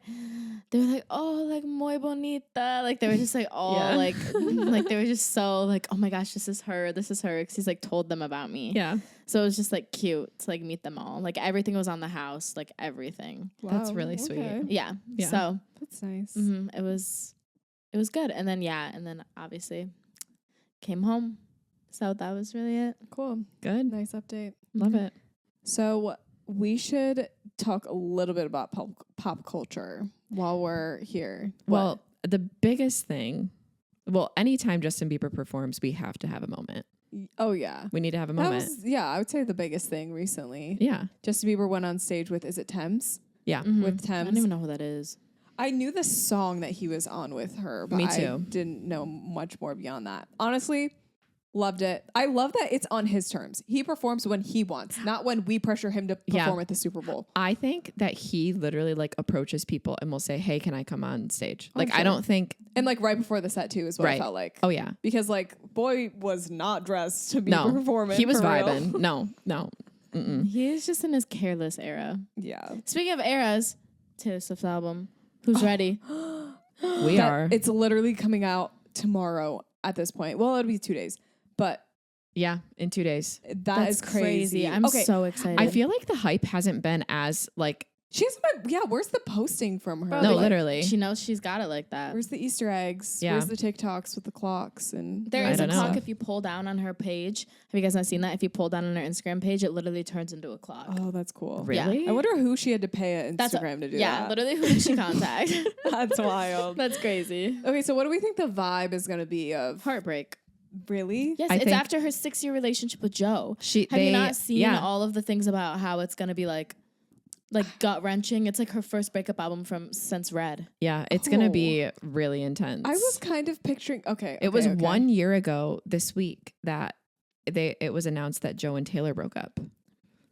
oh, like muy bonita. Like they were just like all like they were just so like, oh my gosh, this is her. Because he's like told them about me. Yeah. So it was just like cute to like meet them all. Like everything was on the house, like everything. Wow, That's really sweet. Yeah. Yeah. So that's nice. it was good. And then obviously came home. So that was really it. Cool. Good. Nice update. Love it. So we should talk a little bit about pop culture while we're here. Well, the biggest thing, anytime Justin Bieber performs, we have to have a moment. Oh, yeah. We need to have a moment. I would say the biggest thing recently. Yeah. Justin Bieber went on stage with, is it Thames? Yeah. With Thames. I don't even know who that is. I knew the song that he was on with her, but Me too. I didn't know much more beyond that. Honestly, loved it. I love that it's on his terms. He performs when he wants, not when we pressure him to perform at the Super Bowl. I think that he literally like approaches people and will say, "Hey, can I come on stage?" Like sure. I don't think And like right before the set too is what I felt like. Oh yeah. Because like boy was not dressed to be No. performing. He was for real. vibing. No. Mm-mm. He is just in his careless era. Yeah. Speaking of eras, Taylor Swift's album. Who's ready? We are. It's literally coming out tomorrow at this point. Well, it'll be 2 days. But Yeah, in 2 days. that's crazy. I'm so excited. I feel like the hype hasn't been as like She's where's the posting from her? Bro, no, like, literally. She knows she's got it like that. Where's the Easter eggs? Yeah. Where's the TikToks with the clocks and There I is a don't know. clock if you pull down on her page. Have you guys not seen that? If you pull down on her Instagram page, it literally turns into a clock. Oh, that's cool. Really? I wonder who she had to pay at Instagram to do that. Yeah, literally who did she contact? That's wild. That's crazy. Okay, so what do we think the vibe is going to be of? Heartbreak. Really? Yes, I it's think- after her 6-year relationship with Joe. Have they- you not seen yeah. all of the things about how it's going to be like gut wrenching? It's like her first breakup album since Red. Yeah, it's gonna be really intense. I was kind of picturing. It was 1 year ago this week that it was announced that Joe and Taylor broke up.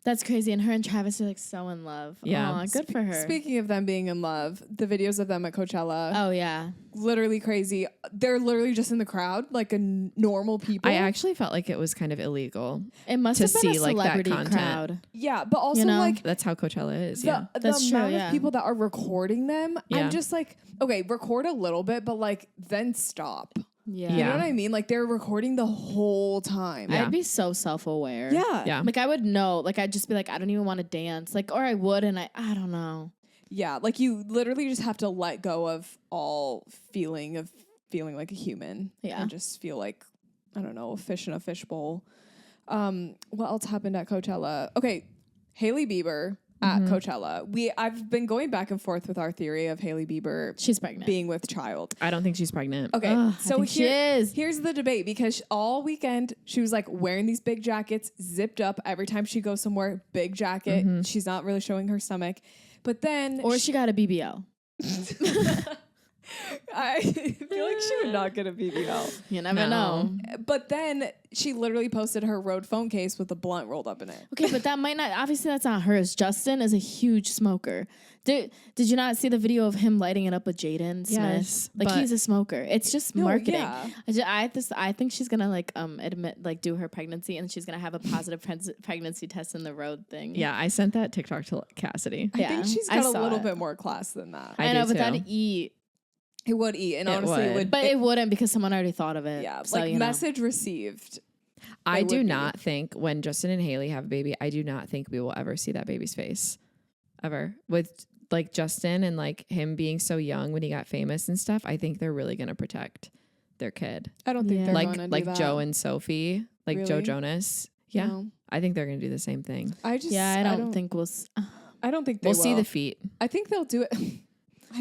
That's crazy. And her and Travis are like so in love. Yeah. Aw, good for her. Speaking of them being in love, the videos of them at Coachella, Oh yeah. literally crazy. They're literally just in the crowd, like normal people. I actually felt like it was kind of illegal. It must To have been see, a like, that celebrity content. crowd. yeah, but also know? like That's how Coachella is. the, Yeah. the That's true, amount yeah. of people that are recording them. Yeah. I'm just like, okay, record a little bit, but like then stop. Yeah. You know Yeah. what I mean? Like they're recording the whole time. Yeah. I'd be so self-aware. Yeah. Yeah. Like I would know. Like I'd just be like, I don't even want to dance. Like, or I would, and I don't know. Yeah, like you literally just have to let go of all feeling like a human. Yeah. And just feel like, I don't know, a fish in a fishbowl. What else happened at Coachella? Okay, Hailey Bieber at Coachella. I've been going back and forth with our theory of Hailey Bieber She's pregnant. being with child. I don't think she's pregnant. Okay, Ugh, I so think she is. here's the debate because all weekend she was like wearing these big jackets, zipped up every time she goes somewhere, big jacket. She's not really showing her stomach. But then Or she got a BBL. I feel like she would not get a BBL. You never No. know. But then she literally posted her Rode phone case with a blunt rolled up in it. Okay, but that might not. Obviously, that's not hers. Justin is a huge smoker. Did you not see the video of him lighting it up with Jaden Smith? Yes, Like but- he's a smoker. It's just No, marketing. yeah. I think she's gonna do her pregnancy and she's gonna have a positive pregnancy test in the road thing. Yeah, I sent that TikTok to Cassidy. I Yeah, think she's I got a saw little it. bit more class than that. I I know, do but too. that'd eat. It would eat, and It honestly, would. But it wouldn't because someone already thought of it. yeah, So, like you know. message received. I It do would be. not think when Justin and Haley have a baby, I do not think we will ever see that baby's face. Ever. With like Justin and like him being so young when he got famous and stuff, I think they're really gonna protect their kid. I don't think Yeah. they're Like going to do like that. Joe and Sophie, like Joe Really? Jonas. Yeah. No. I think they're gonna do the same thing. I just Yeah, I don't think we'll. I don't think they We'll will. see the feet. I think they'll do it.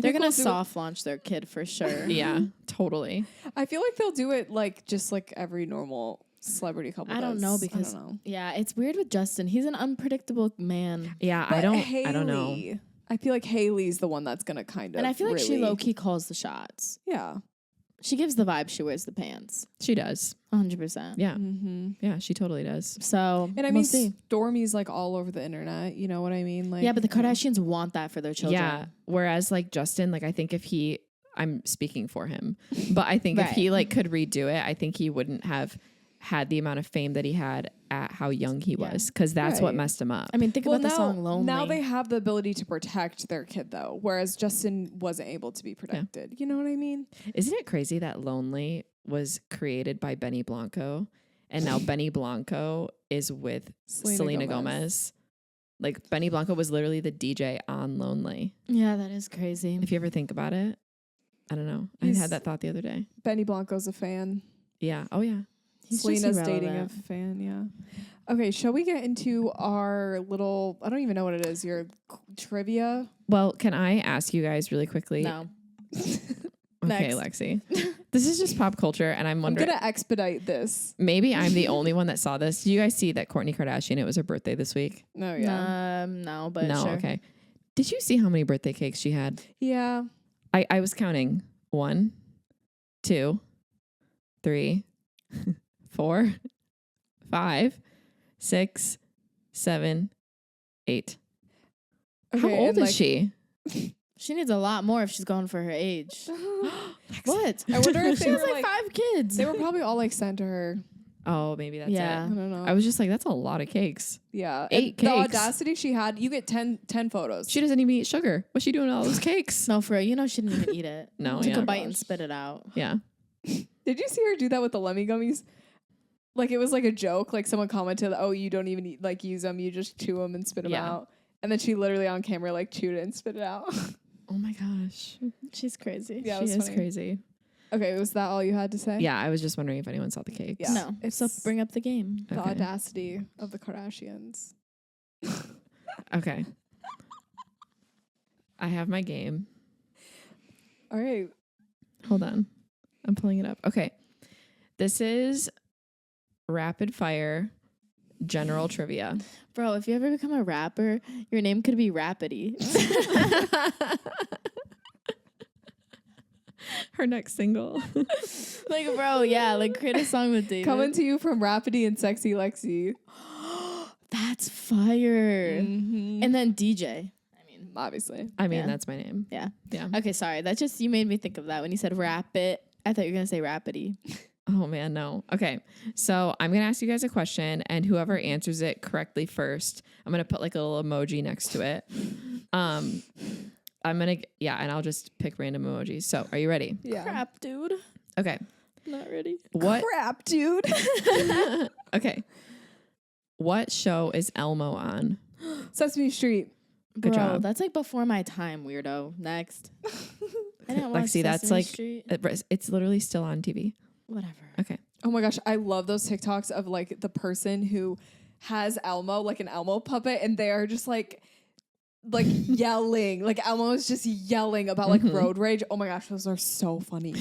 They're gonna soft launch their kid for sure. Yeah, totally. I feel like they'll do it like just like every normal celebrity couple. I don't does. know because I don't know. yeah, it's weird with Justin. He's an unpredictable man, Yeah, But I don't know. Haley, I feel like Haley's the one that's gonna kind of. and I feel like she really- low key calls the shots. Yeah. She gives the vibe. She wears the pants. She does. 100%. Yeah. Mm-hmm. Yeah, she totally does. So And I we'll mean, see. Stormy's like all over the internet. You know what I mean? Like, Yeah, but the Kardashians want that for their children. Yeah. Whereas like Justin, like I think if he I'm speaking for him, but I think if Right. he like could redo it, I think he wouldn't have had the amount of fame that he had at how young he Yeah. was. Cause that's what Right. messed him up. I mean, think well, about the song "Lonely." now they have the ability to protect their kid though, whereas Justin wasn't able to be protected. You know what I mean? Isn't it crazy that Lonely was created by Benny Blanco and now Benny Blanco is with Selena Gomez? Like Benny Blanco was literally the DJ on Lonely. yeah, that is crazy. If you ever think about it, I don't know. I He's- had that thought the other day. Benny Blanco's a fan. Yeah. Oh yeah. He's just Selena's dating a irrelevant. fan. Yeah. Okay, shall we get into our little? I don't even know what it is. Your trivia. Well, can I ask you guys really quickly? No, Okay, Next. Lexi. This is just pop culture, and I'm I'm wondering. gonna expedite this. Maybe I'm the only one that saw this. Did you guys see that Kourtney Kardashian? It was her birthday this week. No, yeah, no, but No. sure. Okay. Did you see how many birthday cakes she had? yeah. I was counting 1, 2, 3, 4, 5, 6, 7, 8. How Okay, old and, is like, she? She needs a lot more if she's going for her age. What? I wonder if She they has were like like 5 kids. they were probably all like sent to her. Oh, maybe that's Yeah. I it. don't know. I was just like, that's a lot of cakes. yeah. 8 And the cakes. audacity she had. You get 10 photos. She doesn't even eat sugar. What's she doing with all those cakes? No, for real. You know she didn't even eat it. No, Took yeah. a bite and spit it out. Yeah. Did you see her do that with the Lemmy gummies? Like it was like a joke. Like someone commented, "Oh, you don't even eat, like use them. You just chew them and spit them Yeah. out." And then she literally on camera like chewed it and spit it out. Oh my gosh. She's crazy. Yeah, it she was is funny. crazy. Okay, was that all you had to say? Yeah, I was just wondering if anyone saw the cakes. Yeah. No. It's- So bring up the game. The Okay. audacity of the Kardashians. Okay. I have my game. All right. Hold on. I'm pulling it up. Okay. This is rapid fire general trivia. Bro, if you ever become a rapper, your name could be Rapidy. Her next single. Like, bro, yeah, like create a song with David. Coming to you from Rapidy and Sexy Lexi. That's fire. Mm-hmm. And then DJ. I mean, Obviously. I mean, Yeah. that's my name. yeah. Yeah. Okay, sorry. That just, you made me think of that when you said rap it. I thought you were going to say Rapidy. Oh man, no. Okay. So I'm gonna ask you guys a question, and whoever answers it correctly first, I'm gonna put like a little emoji next to it. I'm gonna and I'll just pick random emojis. So are you ready? Yeah. Crap, dude. Okay. Not ready. What Crap, dude. okay. What show is Elmo on? Sesame Street. Good Bro, job. that's like before my time, weirdo. Next. I didn't watch Lexi, that's Sesame like Street. it's literally still on TV. Whatever. Okay. Oh my gosh, I love those TikToks of like the person who has Elmo, like an Elmo puppet, and they are just like yelling. Like Elmo is just yelling about like road rage. Oh my gosh, those are so funny.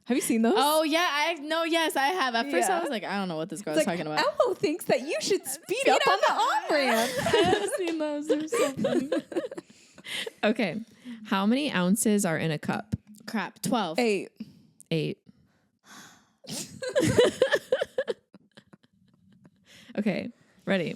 Have you seen those? Oh, yeah. Yes, I have. At first, Yeah. I was like, I don't know what this girl's It's like, talking about. Elmo thinks that you should speed up on the on-ramp. I have seen those. They're so funny. Okay. How many ounces are in a cup? Crap. 12. 8. 8. Okay. Ready.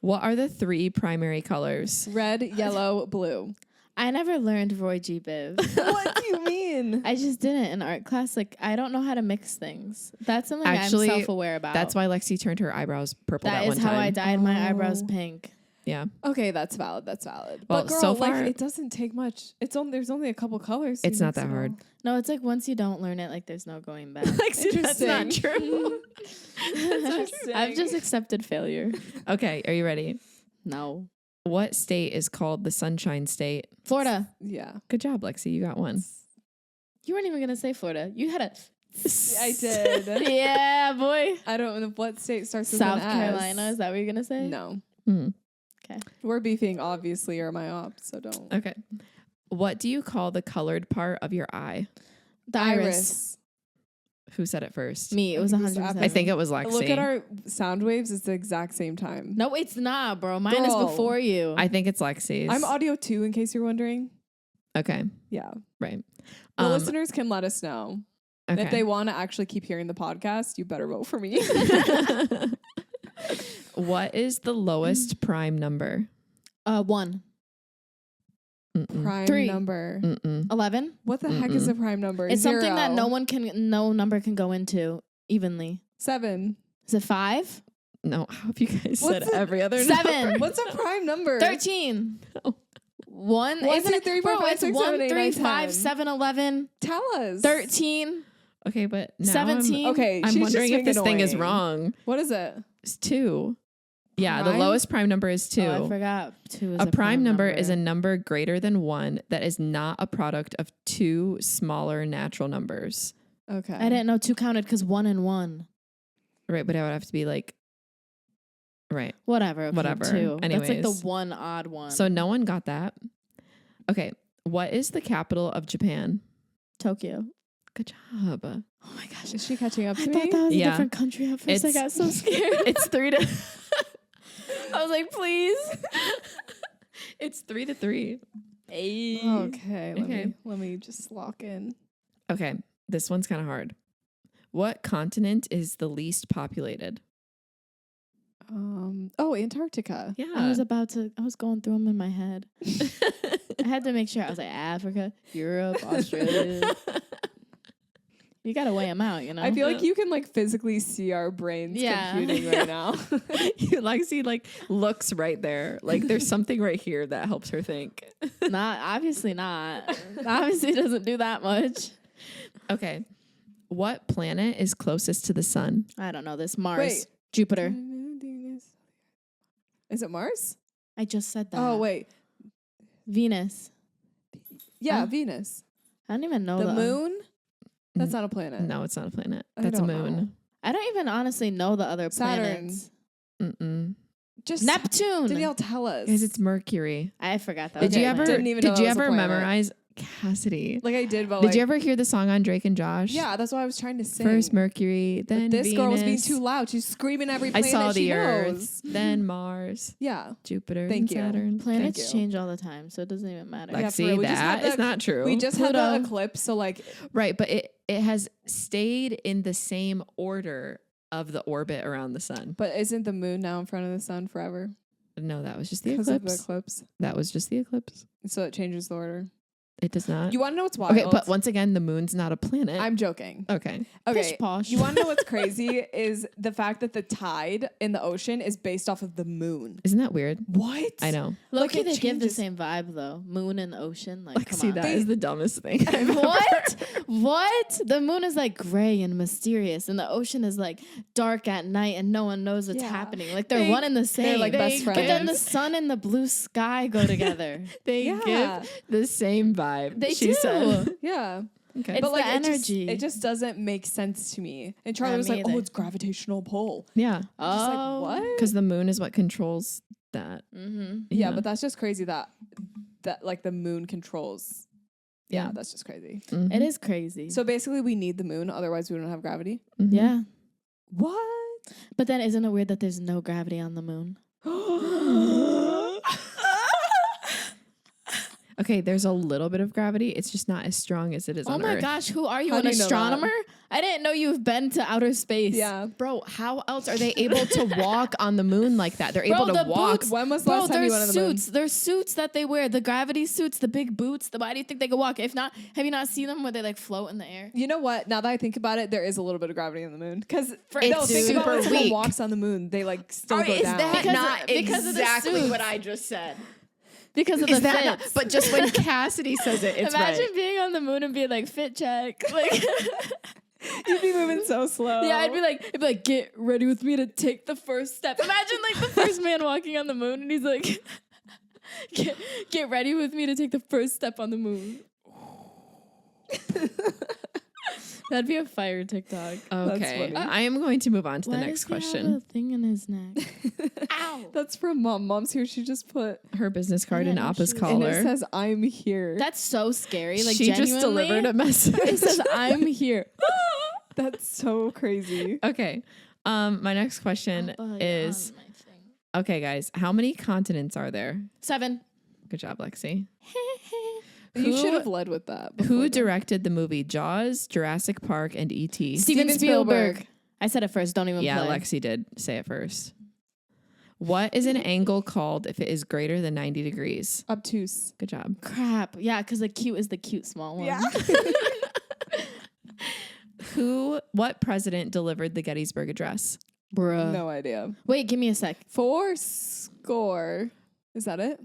What are the 3 primary colors? Red, yellow, blue. I never learned Roy G. Biv. What do you mean? I just didn't in art class. Like, I don't know how to mix things. That's something Actually, I'm self-aware about. That's why Lexi turned her eyebrows purple that That one is time. how I dyed my eyebrows Oh. pink. Yeah. Okay, that's valid. That's valid. Well, But girl, so like far- it doesn't take much. There's only a couple colors. It's not that hard. No, it's like once you don't learn it, like there's no going back. Lexi, that's not Interesting. true. I've just accepted failure. Okay, are you ready? No. What state is called the Sunshine State? Florida. Yeah, Good job, Lexi. You got one. You weren't even gonna say Florida. You had a I did. yeah, boy. I don't know what state starts with South an S. Carolina. Is that what you're gonna say? No, Hmm. Okay. we're beefing. Obviously, or my ops. So don't. Okay. What do you call the colored part of your eye? The iris. Who said it first? Me. It was I think it was 100%. I think it was Lexi. Look at our sound waves. It's the exact same time. No, it's not, bro. Mine is Girl. before you. I think it's Lexi's. I'm audio 2, in case you're wondering. Okay. Yeah. Right. The listeners can let us know. And Okay. if they want to actually keep hearing the podcast, you better vote for me. What is the lowest prime number? 1. Mm-mm. Prime 3. number. Mm-mm. 11. What the heck is a prime number? It's something that Zero. no number can go into evenly. 7. Is it 5? No, how have you guys What's said the- every other 7. number? What's a prime number? 13. No. 1. 1, Isn't 2, it? 3, 4, Bro, 5, it's 6, 1, 7, 8, 3, 9, 5, 10. 7, 11, Tell us. 13. Okay, but now 17. Okay, I'm she's wondering just if this being thing is annoying. wrong. What is it? It's 2. Yeah, the Prime? lowest prime number is 2. Oh, I forgot. 2 is A prime number is a number greater than 1 that is not a product of 2 smaller natural numbers. Okay. I didn't know 2 counted because 1 and 1. Right, but I would have to be like, right. Whatever. Okay, Whatever. 2. That's like Anyways. the one odd one. So no one got that. Okay, what is the capital of Japan? Tokyo. Good job. Oh my gosh. Is she catching up I to thought me? that was a Yeah. different country at first. I It's- got so scared. It's 3 to I was like, please. It's 3 to 3. Hey. Okay. Okay. Let me just lock in. Okay, this one's kind of hard. What continent is the least populated? Antarctica. Yeah. I was going through them in my head. I had to make sure. I was like, Africa, Europe, Australia. You got to weigh them out, you know? I feel like you can like physically see our brains Yeah. computing right now. Lexi like looks right there. Like there's something right here that helps her think. Obviously not. Obviously doesn't do that much. Okay. What planet is closest to the sun? I don't know this. Mars. Wait. Jupiter. Is it Mars? I just said that. Oh wait. Venus. Yeah, Huh? Venus. I don't even know The moon? That's not a planet. No, it's not a planet. I That's a don't moon. know. I don't even honestly know the other Saturn. planets. Mm-mm. Just Neptune. Danielle, tell us. Guys, it's Mercury. I forgot that. Did was a you planet. ever Didn't even know did you it was a ever planet. memorize Cassidy? like I did, but Did like, you ever hear the song on Drake and Josh? Yeah, that's what I was trying to sing. First Mercury, But then this girl was being Venus. too loud. She's screaming every I planet saw she the Earth, knows. then Mars, Yeah. Jupiter, Thank and you. Saturn. Planets Thank you. change all the time, so it doesn't even matter. Like- Yeah, for real. Lexi, We just had that is the- not true. We just had the Pluto. eclipse, so like right, but it has stayed in the same order of the orbit around the sun. but isn't the moon now in front of the sun forever? No, that was just the Because of eclipse. the eclipse. That was just the eclipse. So it changes the order. It does not. You want to know what's wild? Okay, but once again, the moon's not a planet. I'm joking. Okay. Okay. Pish posh. You want to know what's crazy is the fact that the tide in the ocean is based off of the moon. Isn't that weird? What? I know. Look, Like, they it give the changes. same vibe though. Moon and ocean, like Like, come see, on. that is the dumbest thing. I've ever What? heard. What? The moon is like gray and mysterious, and the ocean is like dark at night, and no one knows what's Yeah. happening. Like they're They- one and the same. like best But then the friends. sun and the blue sky go together. They Yeah. give the same vibe. They she do. said. Yeah. Okay. It's but like the energy. It just doesn't make sense to me. And Charlie Not was me like, "Oh, either. it's gravitational pull." Yeah. I'm just Oh, like, what? Because the moon is what controls that. Mm-hmm. Yeah, but that's just crazy that like the moon controls. Yeah, Yeah. that's just crazy. Mhm. It is crazy. So basically, we need the moon, otherwise we don't have gravity. Mhm. yeah, What? but then isn't it weird that there's no gravity on the moon? Okay, there's a little bit of gravity. It's just not as strong as it is on Oh my Earth. gosh, who are you, How an do you know that? astronomer? I didn't know you've been to outer space. Yeah. Bro, how else are they able to walk on the moon like that? They're able Bro, to the walk. boots. When was the Bro, last time you there's went on the moon? suits. There's suits that they wear. The gravity suits, the big boots. Why do you think they can walk? If not, have you not seen them where they like float in the air? You know what? Now that I think about it, there is a little bit of gravity on the moon. Because It's think about when super someone weak. walks on the moon, they like still go Is down. that Because not of- because of the exactly suits. what I just said? Because of Is the that not, fits. but just when Cassidy says it, it's Imagine right. being on the moon and being like fit check. Like You'd be moving so slow. yeah, it'd be like, get ready with me to take the first step. Imagine like the first man walking on the moon and he's like get ready with me to take the first step on the moon. That'd be a fire TikTok. Okay, funny. I am going to move on to the Why next does he have question. a thing in his neck. Ow. That's from Mom. Mom's here. She just put, Her business card in Yeah, Appa's she- and collar. it says, I'm here. That's so scary. Like she just genuinely, delivered a message. It says I'm here. That's so crazy. Okay. My next question Appa, is you're on my thing. okay, guys. How many continents are there? 7. Good job, Lexi. You Who- should have led with that. Who before that. directed the movie Jaws, Jurassic Park, and E.T.? Steven Steven Spielberg. Spielberg. I said it first. Don't even Yeah, play. Lexi did say it first. What is an angle called if it is greater than 90 degrees? Obtuse. Good job. Crap. Yeah, because the cute is the cute small one. Yeah. What president delivered the Gettysburg Address? Bruh. No idea. Wait, give me a sec. 4 score. Is that it?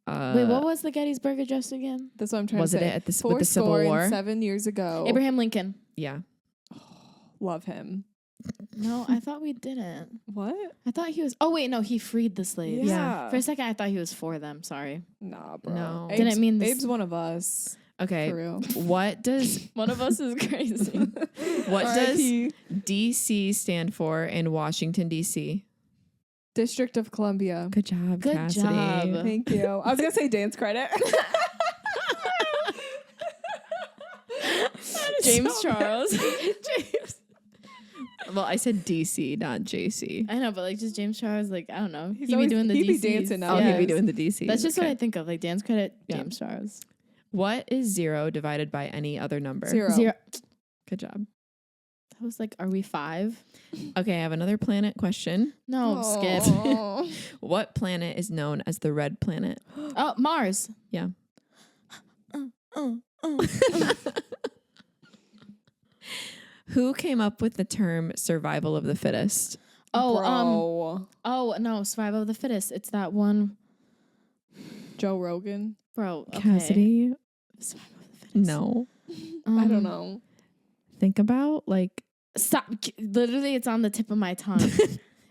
Wait, what was the Gettysburg Address again? That's what I'm trying Was to it say. at the, 4 with the Civil score War? and 7 years ago. Abraham Lincoln. Yeah. Love him. No, I thought we didn't. What? I thought he was. Oh, wait, no, he freed the slaves. Yeah. For a second, I thought he was for them. Sorry. Nah, bro. No. Abe's, Didn't mean this- Abe's one of us. Okay. For real. What does One of us is crazy. what does R.I.P. DC stand for in Washington D.C.? District of Columbia. Good job, Good Cassidy. job. Thank you. I was going to say dance credit. James So Charles. James. Well, I said DC, not JC. I know, but like just James Charles, like I don't know. He's He'd be always- doing the he'd be DCs. dancing Oh, now. he'd be Yes. doing the DC. That's just what Okay. I think of. Like dance credit, Yeah. James Charles. What is 0 divided by any other number? 0. 0. Good job. That was like, are we 5? Okay, I have another planet question. No, skip. Aw. What planet is known as the red planet? Oh, Mars. Yeah. Uh. Who came up with the term survival of the fittest? Bro. Oh no, survival of the fittest. It's that one, Joe Rogan. bro. Okay. Cassidy? Survival of the fittest. No. I don't know. Think about like Stop. Literally, it's on the tip of my tongue.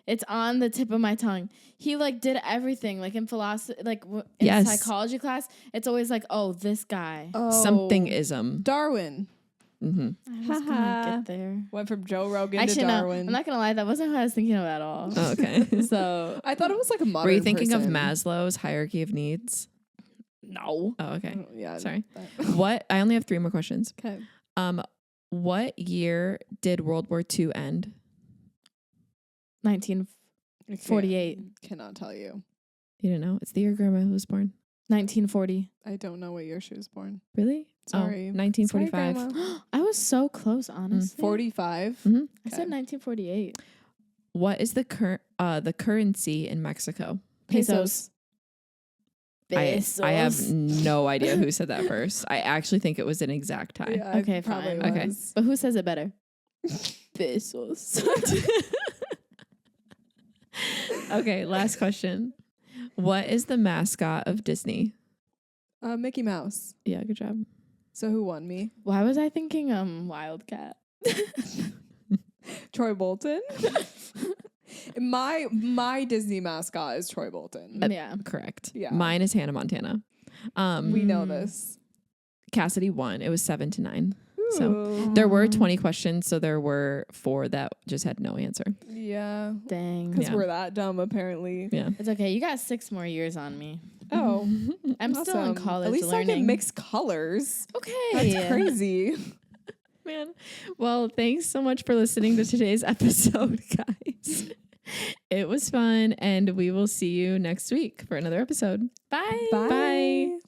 It's on the tip of my tongue. He like did everything, like in philosophy, like in Yes. psychology class. It's always like, oh, this guy. something ism. Darwin. Mm-hmm. I was gonna get there. Went from Joe Rogan Actually, to no. Darwin. I'm not gonna lie. That wasn't who I was thinking of at all. Oh, okay. So I thought it was like a modern Were you thinking person. of Maslow's hierarchy of needs? no. Oh, okay. Yeah. Sorry. that- What? I only have 3 more questions. Okay. What year did World War II end? 1948. Cannot tell you. You don't know? It's the year Grandma was born. 1940. I don't know what year she was born. Really? Sorry. Oh, 1945. Sorry, Grandma. I was so close, honestly. 45. Mhm. I said 1948. What is the currency in Mexico? Pesos. I have no idea who said that first. I actually think it was an exact tie. Yeah, Okay, it probably fine. Okay. was. But who says it better? Pesos. Okay, last question. What is the mascot of Disney? Mickey Mouse. Yeah, good job. So who won me? Why was I thinking Wildcat? Troy Bolton. My Disney mascot is Troy Bolton. Yeah. Correct. Yeah. Mine is Hannah Montana. We know this. Cassidy won. It was 7-9. So Ooh. there were 20 questions, so there were 4 that just had no answer. Yeah. Dang. Because Yeah. we're that dumb, apparently. Yeah. It's okay. You got 6 more years on me. Oh. I'm still in awesome. college At least I learning. can mix colors. Okay. That's crazy. Man. Well, thanks so much for listening to today's episode, guys. It was fun, and we will see you next week for another episode. Bye. Bye. Bye.